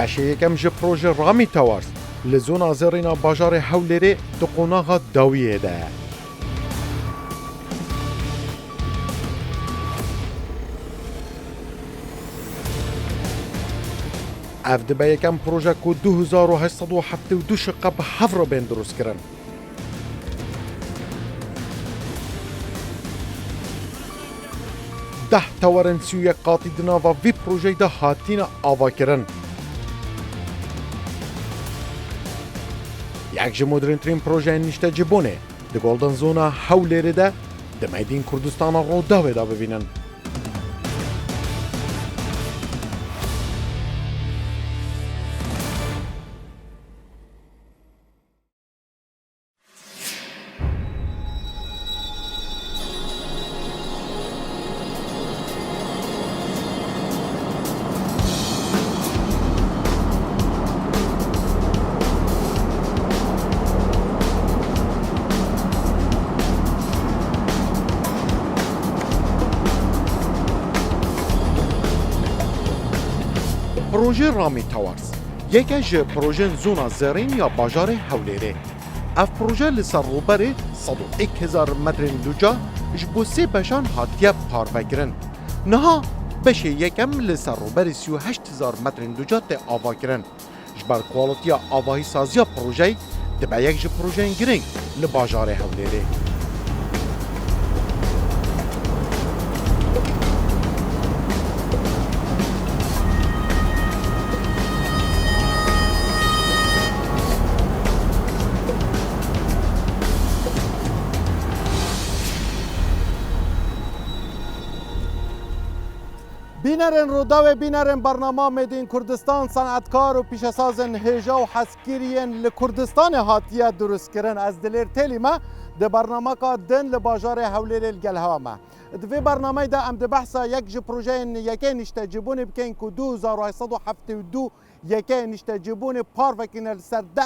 بشه یکم جه پروژه رامی تاورز لزونا زرینا باجار هولری دو قوناغا داویه ده. اف دبا یکم پروژه که 2872 شقه به هفر بین درست کرن. ده تاورن سوی قاطی دناوا وی پروژه ده هاتین آوا کرن. یک جه مدرن ترین پروژه نشته جبونه ده گلدن زونا هولری ده ده میدین کردستان رو داوه دا ببینن. پروژه رامی تاورز یکی از پروژه زونا زرین یا باجار هولری. اف پروژه لسر روبر 101,000 متر دوجا جبو سه بشان هاتیه پاروگرن. نها بشه یکم لسر روبر 38,000 متر دوجا ته آوا کرن. جبر کوالتی آواهی سازی پروژه دبا یک پروژه گرینگ لباجار هولری. بینرن رودا و بینرن برنامه میدین کردستان صنعتکار و پیشسازن هجا و حسکیرین لکردستان هاتیه درست کرن از دلیر تیلی ما ده برنامه که دن لباجار هولری الگلها ما دوی برنامه ده ام ده بحثا یک جی پروژه یکی نشته جبون بکن که 2872 یکی نشته جبون پار وکن سر ده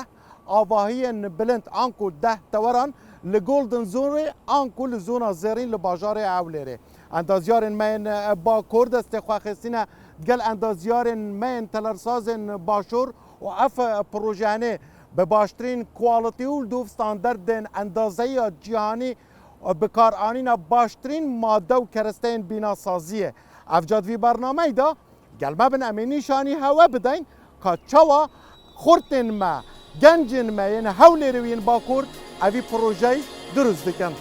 آواهی بلند آنکو ده توران لگولدن زونی آنکو لزونا زرین لباجار هولری. اندازیارن من با کرد است خواهستینه دگل اندازیارن من تلرسازن باشور و اف پروژانه به باشترین کوالیتی و دو استانداردن اندازه جهانی بکار آنین باشترین ماده و کرستین بینا سازیه. افجاد وی برنامه دا گل ما بن امینی شانی هوا بدین که چوا خورتن ما گنجن ما یعنی هولی روین با کرد اوی پروژه درست دکن.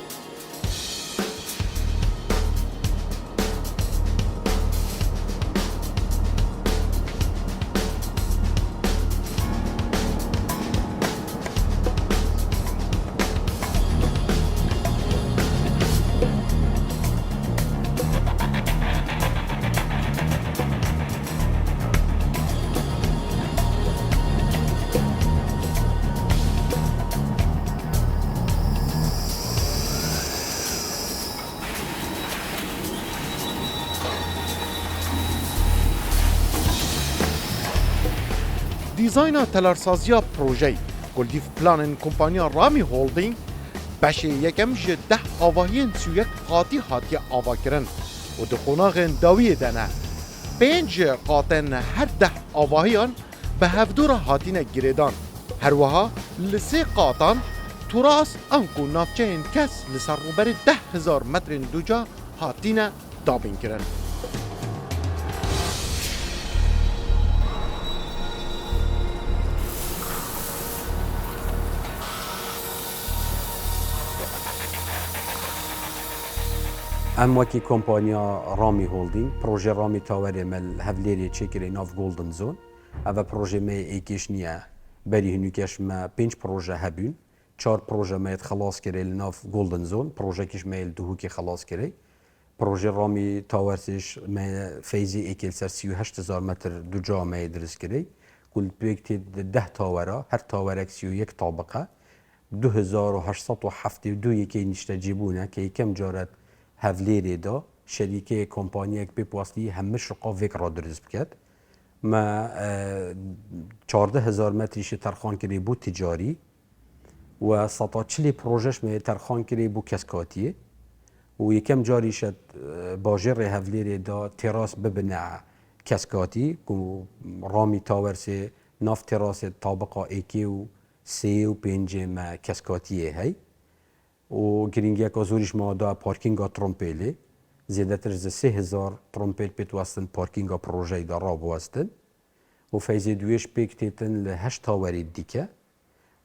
دیزاین تلرسازی پروژه گلدیف پلان کمپانیا رامی هولدینگ بشه یکم جه ده آواهی سویک قاطی هاتی آوا کرن و ده قناغ داوی دنه. 5 قاطن هر ده آواهیان به هفدور هاتین گریدان. هر وها لسه قاطان تراس انکو نافچه کس لسر روبر 10,000 متر دوجا هاتین دابین کرن. ام وکی کمپانیا رامی هولدینگ پروژه رامی تاوری مل هفلیری چکری ناف گولدن زون اوه پروژه می ایکیش نیه بری هنوکش ما 5 پروژه هبون 4 پروژه میت خلاص کری ناف گولدن زون پروژه کش میل دهوکی خلاص کری پروژه رامی تاورسش می فیزی ایکیل سر 38,000 متر دو جا می درس کری کل بیکتی 10 تاورا هر تاورک 31 طابقه 2872 یکی نشته جیبونه که یکم جارت هفلیری دا شریکه کمپانی یک بپواستی همش رقا وکر درست بکد ما 14,000 متریش ترخان کری بو تجاری و 140 پروژش می ترخان کری بو کسکاتیه و یکم جاری شد باجر هفلیری دا تراس ببنه کسکاتی که رامی تاورسی ناف تراس طابقه ایکی و سی و پنج ما کسکاتیه هی و گرینگی که زوریش ما دا پارکینگا ترومپیلی زیاده تر از 3000 ترومپیل پیت وستن پارکینگا پروژه دا راب وستن و فیزی دویش پیک تیتن لهشت تاوری دیکه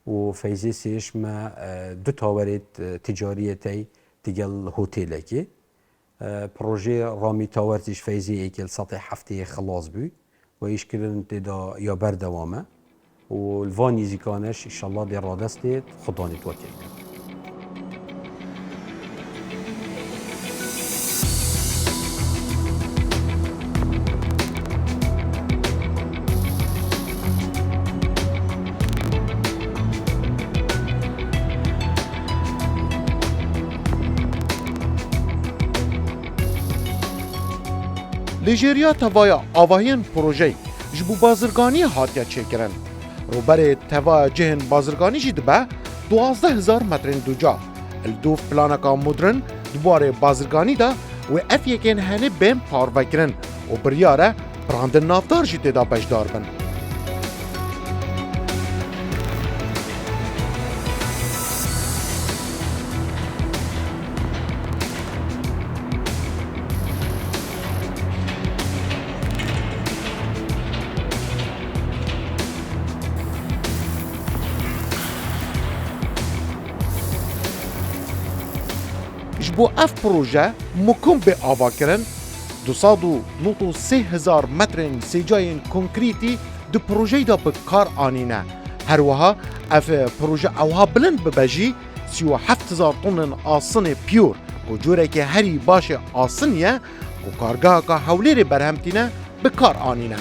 و فیزی سیش ما دو تاوری تجاریتی تیگل هوتیله که پروژه رامی تاورتیش فیزی ایکل سطح هفته خلاص بی و ایش کرن تدا یا بردوامه و الوانی زیکانش انشالله دی رادستید خدا نتوکل. لیژریا توایا آواهین پروژه جبو بازرگانی هاتیا چکرن روبر توا جهن بازرگانی جی دبه 12000 مترین دوجا الدوف پلانکا مدرن دوباره بازرگانی دا و اف یکین هنه بین پاروکرن و بریاره براندن نافدار جی تدا بجدار بن. جبو اف پروژه مکم به آوا کرن 293,000 مترین سیجاین کنکریتی دو پروژه دا به کار آنینه. هر وها اف پروژه اوها بلند ببجی 37,000 طن آسن پیور و جوره که هری باش آسنیه و کارگاه که حولیر برهمتینه به کار آنینه.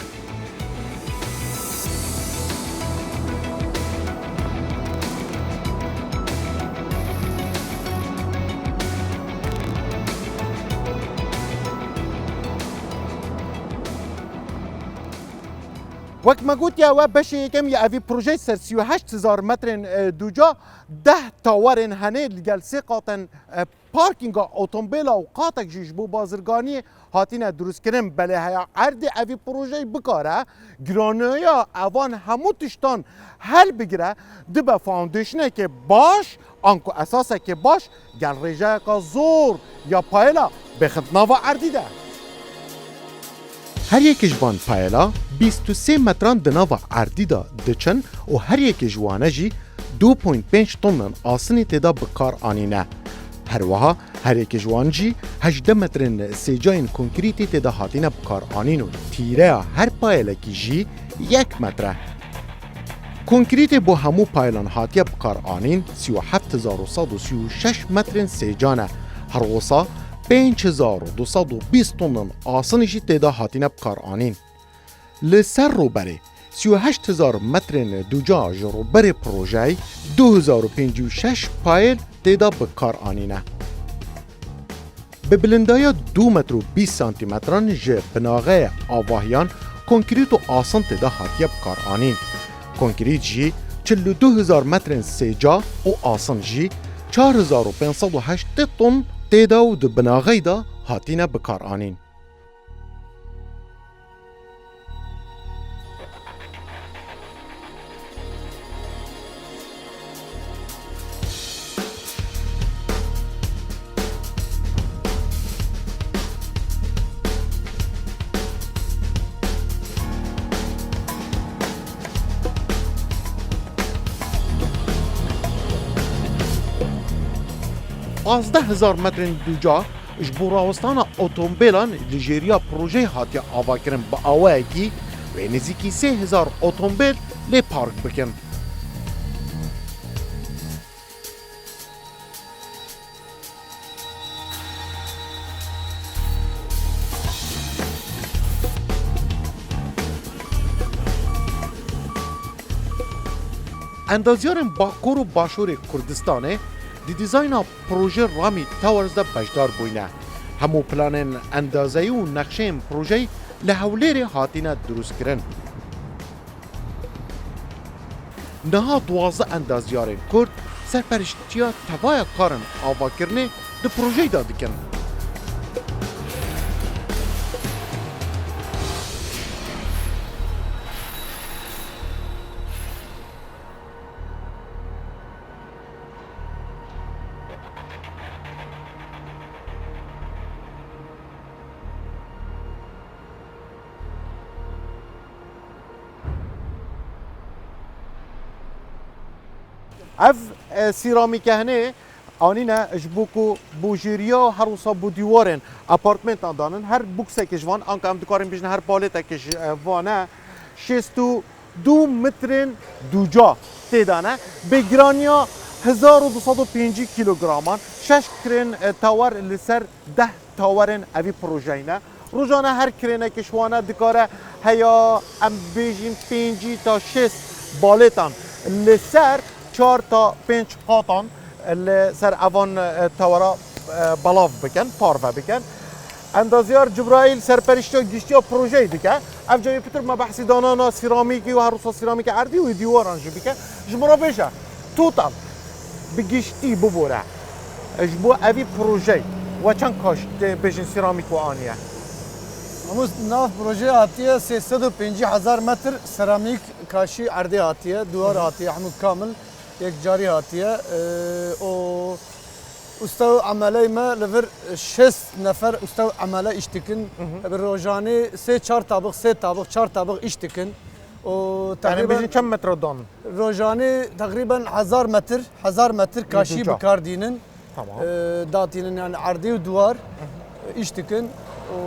وقت ما قلت يا وبشي كم يا أبي بروجي سر 38,000 متر دوجا 10 تاورن هني الجلسة قاطن باركينغ أوتومبيلا وقاتك جيش بو بازرگاني هاتينا دروس كرم بله هيا عرض أبي بروجي بكاره گرانويا اوان همو تشتان هل بگیره دبا فاونديشنه که باش آنکو اساسه که باش گل رجاء که زور یا پایلا بخدنا و عرضی ده. هر یک جوان پایلا 23 متران دناوا عردی دا دچن و هر یک جوانه جی 2.5 طن آسنی تدا بکار آنینه. هر وها هر یک جوان جی 18 مترن سیجاین کنکریتی تدا هاتینه بکار آنین و تیره هر پایلا کی جی 1 متره. کنکریت با همو پایلان هاتیه بکار آنین 37,136 مترن سیجانه. هر وصا 5220 طن آسنشی تدا هاتینه بکار آنین. لسر روبره 38,000 مترن دوجا جروبر پروژه 2056 پایل تدا بکار آنینه. به بلندای 2 متر و 20 سانتی متران جه بناغه آواهیان کنکریت و آسن تدا هاتیه بکار آنین. کنکریت جی 42,000 مترن سیجا و آسن جی 4,508 طن تدا و د بناغه دا هاتینه بکار آنین. پازده هزار مترین دوجا اجبو راوستان اوتومبیلان لیژریا پروژه هاتیا آوا کرن با آوه کی و نزیکی 3,000 اوتومبیل لی پارک بکن. اندازیارن باکور و باشور کردستانه دی دیزاین پروژه رامی تاورز دا بجدار بوینه. همو پلانن اندازه‌ای و نقشه پروژه لحولیر هاتینه دروست کرن. نها 12 اندازیارن کرد سرپرشتیا توای کارن آوا کرنه دی پروژه دا دکن. اف سیرامیک هنه آنینا جبوکو بوجیریا هر وصا بودیوارن اپارتمنت دانن هر بوکسه که جوان آنکه هم دکارن بیشن هر پالتا که وانه 62 مترن دوجا تیدانه به گرانیا 1205 کیلوگرامان 6 کرن تاور لسر 10 تاورن اوی پروژینه روزانه هر کرنه که شوانه دکاره هیا ام بیجین 5 تا 6 بالتان لسر 4 تا 5 قاطان لسر اوان تاورا بلاف بکن پارفه بکن اندازیار جبرائیل سرپرشتی و گشتی و پروژه دیگه اف جایی پتر ما بحثی دانانا سیرامیکی و هروسا سیرامیک عردی و دیواران جو بکن جمرا بشه توتال بگشتی ببوره جبو اوی پروژه و چند کاش بجن سیرامیک و آنیه هموز ناف پروژه هاتیه 350,000 متر سرامیک کاشی عرضی هاتیه دوار هاتیه همون کامل یک جاری هاتیه و استو عمله ما لفر 6 نفر استو عمله اشتكن بالروجاني 4 طابق 4 طابق اشتكن و يعني تقريبا بجن كم متر دون روجاني تقريبا 1000 متر كاشي دوجا. بكاردينن تمام داتينن يعني عرضي ودوار اشتكن و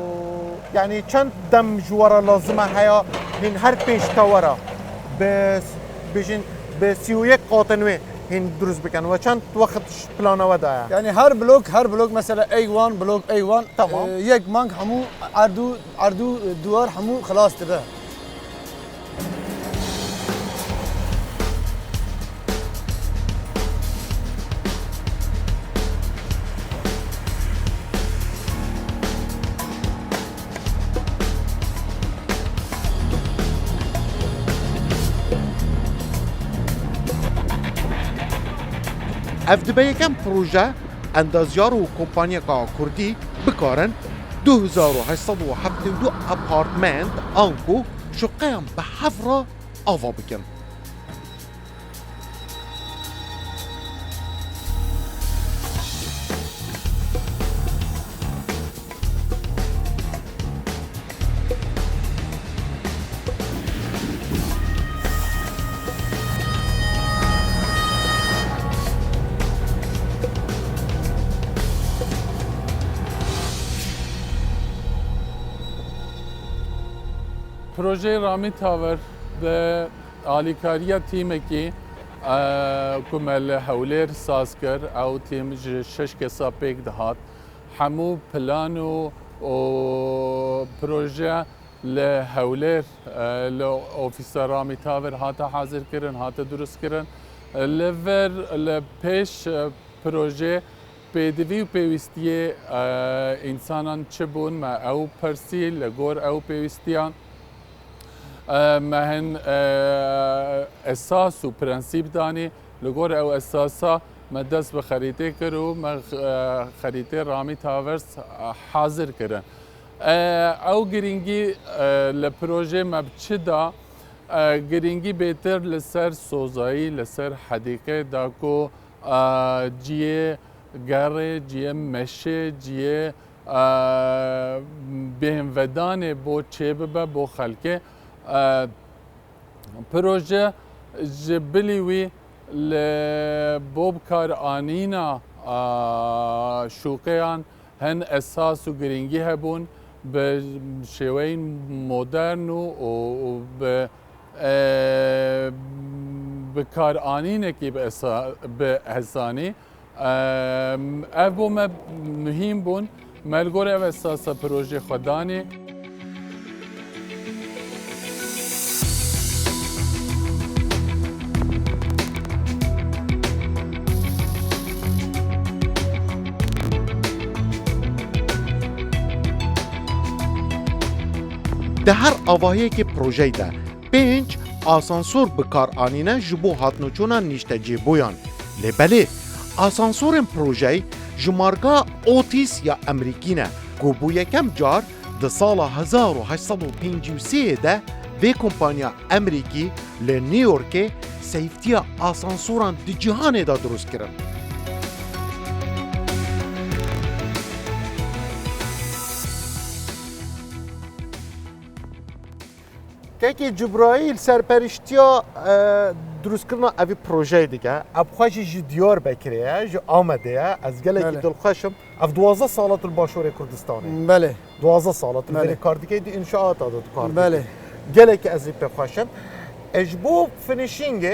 يعني چند دم جوارا لازمه هيا هن هر 5 تاورا بس بجن به 31 قاطنوه هن درست بکن و چند وقت پلانه و دایا يعني هر بلوك مثلا A1 بلوك A1 تمام. يك مانك همو عردو دوار همو خلاص تبه اف دبی یکم پروژه اندازیار و کمپانیا کا کردی بکارن 2872 اپارتمنت آنکو شقیان به حفره آوا بکن پروژه رامی تاور به آلیکاریا تیمی که کمال هولر ساز کرد او تیم 6 کسا پیک دهات همو پلان و پروژه لهولر لأوفیسر رامی تاور هاتا حاضر کردن هاتا درست کردن لور لپیش پروژه پێدەوی و پێویستیە ئینسانان چ بوون مە ئەو پەرسی لە گۆر ئەو پێویستیان مەهن ئەساس و پرەنسیب دانی لە گۆر ئەو ئەساسا مە دەست بە خەریتێ کرد و مە خەریتێ ڕامی تاڤەرس حازر کردن ئەو گرنگی لە پرۆژێ مە بچدا گرنگی بێتر لەسەر سۆزایی لەسەر حەدیقە داکۆ جیێ گەڕێ جیێ مەشێ جیێ بێنڤەدانێ بۆ چێ ببە بۆ خەلکێ پرۆژە ji bilî wî بۆ bikaranîna şûqeyan hin esas û giringî hebûn bi şêweyên modern û bi bikaranînekî bi hezanî ev bû me muhîm bûn me li gor ev esasa projê xwe danê. ده هر آواهەیەکی پرۆژەی de pênc asansor bikaranîne ji bo hatnoçûna nîştecêbûyan. Lê belê, asansorên projeyê ji marga Otis ya Emerîkî ne ku bû yekem car di sala 1853 de vê kompanya Emerîkî li New Yorkê seyftiya asansoran di cîhanê de drûst kirin. Kekî Cibraîl serperiştiya دروست کردن اوی پروژه دیگه اب خوشی جی دیار بکریه جی آمده از گله کی بله. دل خوشم اف 12 سالات الباشور کردستانه بله 12 سالات بله. البری کار دیگه دی انشاءات داد کار بله گله کی از په خوشم اجبو فینیشینگ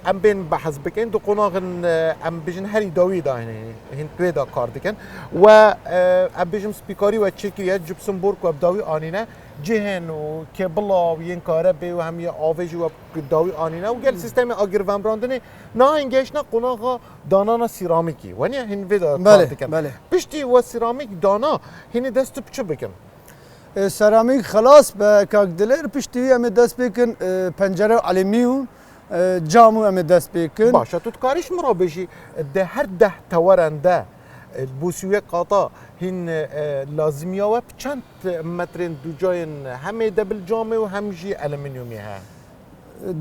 ام بین بحث بکن دو قناغن ام بجن هری داوی داینه هن پیدا کار دیگن و ام بجم سپیکاری و چکیه جبسنبورگ و داوی آنینه جهن و کبلا و ین کاره به و همی آویج و داوی آنینه و گل سیستم آگر ومراندنه نه انگیش نه قناغا دانانا سیرامیکی ونی هن ویدا کار بله دیگن بله پشتی و سیرامیک دانا هن دست بچه بکن سرامیک خلاص به کاغدلر پشتی ام دست بکن پنجره آلومینیوم جامو ام دست بکن باشه تو کاریش مرا بشی ده هر ده تورنده بوسیوی قاطا هن لازمیه و چند مترین دو جاین همه دبل جامه و هم جی المینیومی ها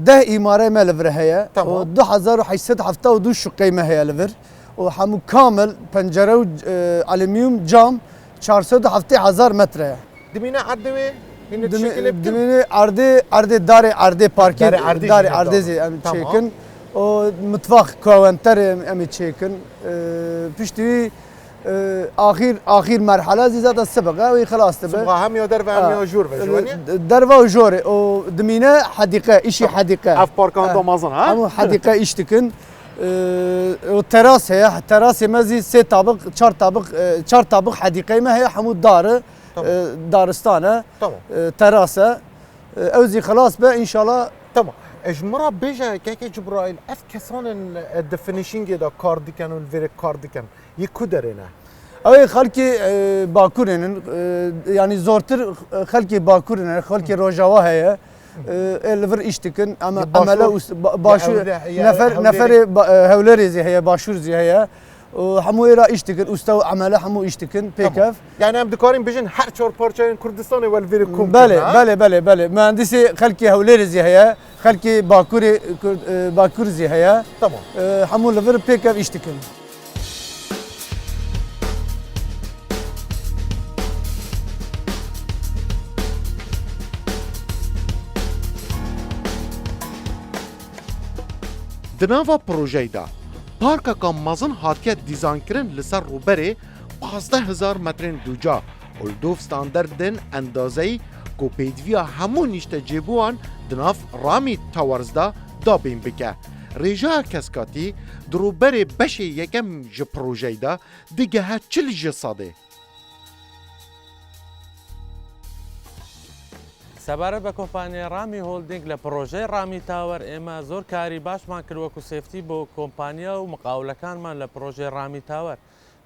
ده اماره ملفر هيا تمام. و 2872 شقيمه هي لفر وحمو كامل پنجره و الومنيوم جام 470 متر هي دمینه عردوی هن تشکیل بکن دميني عرض دار باركين دار عرضي دار جدا. زي ام تمام. تشيكن و مطبخ كوانتر ام تشيكن بيشتي اخر مرحله زي زاد السبقه وي خلاص تبع سبقا هم یادر و هم یاجور و جوانی دربه وجوري ودمينه حديقه اشي حديقه اف پارکان دامازن ها همو حديقه اشتكن والتراس هي تراس مزي سي طابق 4 طابق حديقه ما هي حمود دار دارستانه تمام تراسه اوزي خلاص بقى ان شاء الله تمام اجمرا بیجا که جبرائیل اف کسان دفنیشینگ دا کار دیکن و الویر کار دیکن یکو درینه اوي خلكي باكورن يعني زورتر خلكي باكورن خلكي روجاوا هي الفر اشتكن اما عمله باشو نفر هولري زي هي باشور زي هي وحمو يرا اشتكن استو عمله حمو اشتكن بيكف يعني هم دکاریم بیجن هر چهار پارچه کردستان و الویر کوم بله مهندسي خلكي هولري زي هي خلكي باكور زي هي تمام حمو الفر بيكف اشتكن دناوا پروژه دا پارکا کا مازن هاتیه دیزاین کرن لسر روبره 15000 مترین دوجا اولدوف ستاندردن اندازه‌ای کو پیدویا همون نیشته جیبوان دناف رامی تاورز دا بین بکه ریجا کسکاتی دروبره بشه یکم ج پروژه دا دیگه ها چل جساده سەبارە بە کۆمپانیای ڕامی هۆلدینگ لە پرۆژەی ڕامی تاوەر ئێمە زۆر کاری باشمان کرد وەکو سێفتی بۆ کۆمپانیا و مقاولەکانمان لە پرۆژەی ڕامی تاوەر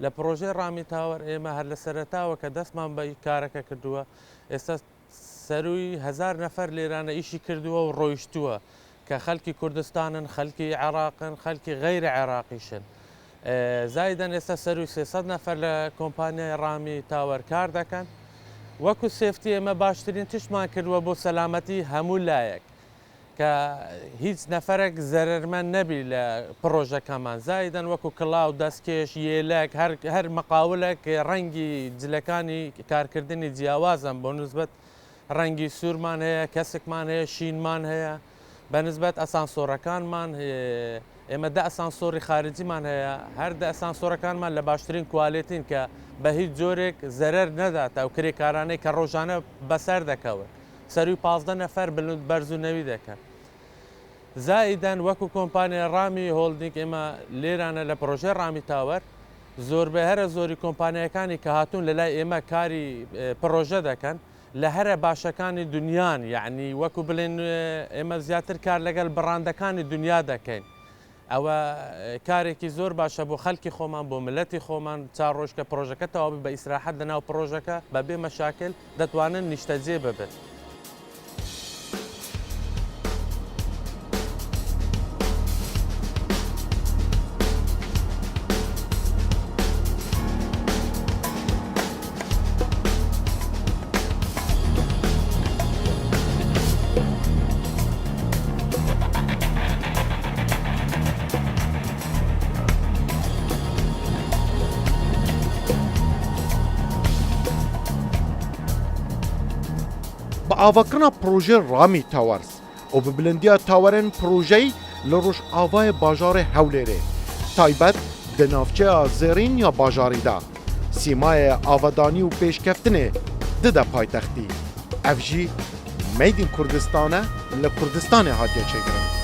لە پرۆژەی ڕامی تاوەر ئێمە هەر لە سەرەتاوە کە دەستمان بە کارەکە کردووە ئێستا سەروی 1000 نەفەر لێرانە ئیشی کردووە و ڕۆیشتووە کە خەڵکی کوردستانن خەڵکی عێراقن خەڵکی غەیری عێراقیشن زایدەن ئێستا سەروی 300 نەفەر لە کۆمپانیای ڕامی تاوەر کار دەکەن وەکو سێفتی ئێمە باشترین تشمان کردووە بۆ سەلامەتی هەموو لایەک کە هیچ نەفەرێک زەرمەند نەبی لە پرۆژەکەمان زایدەن وەکو کڵاو دەستکێش یێلەک هەر مەقاولێک ڕەنگی جلەکانی کارکردنی جیاوازم بۆ نسبەت ڕەنگی سوورمان هەیە کەسێکمان هەیە شینمان هەیە بە نسبەت ئەسانسۆرەکانمان ئێمە دە ئەسانسۆری خارجیمان هەیە هەر دە ئەسانسۆرەکانمان لە باشترین کوالێتین کە بە هیچ جۆرێک زەرەر نەداتە و کرێکارانەی کە ڕۆژانە بەسەر دەکەوت سەروی 15 نەفەر بەرزوونەوی دەکەن زائیدەن وەکو کۆمپانیای ڕامی هۆلدینگ ئێمە لێرانە لە پرۆژەی ڕامی تاوەر زۆربەی هەرە زۆری کۆمپانیەکانی کە هاتوون لە لای ئێمە کاری پرۆژە دەکەن لە هەرە باشەکانی دنیان یعنی وەکو بڵێن ئێمە زیاتر کار لەگەڵ بڕاندەکانی دنیا دەکەین ئەوە کارێکی زۆر باشە بۆ خەڵکی خۆمان بۆ ملەتی خۆمان چار ڕۆژ کە پرۆژەکە تەواوی بە ئیسراحەت لەناو پرۆژەکە بەبێ مەشاکل دەتوانن نیشتەجێ ببێت. با آواکرنا پروژه رامی تاورز و به بلندیا تاورن پروژه‌ای لروش آوای باجار هولێرێ تایبەت di navçeya zêrîn ya bajarî de sîmayê avadanî û pêşkeftinê dide paytextî ev jî Made in Kurdistanê li Kurdistanê hatiye çêkirin.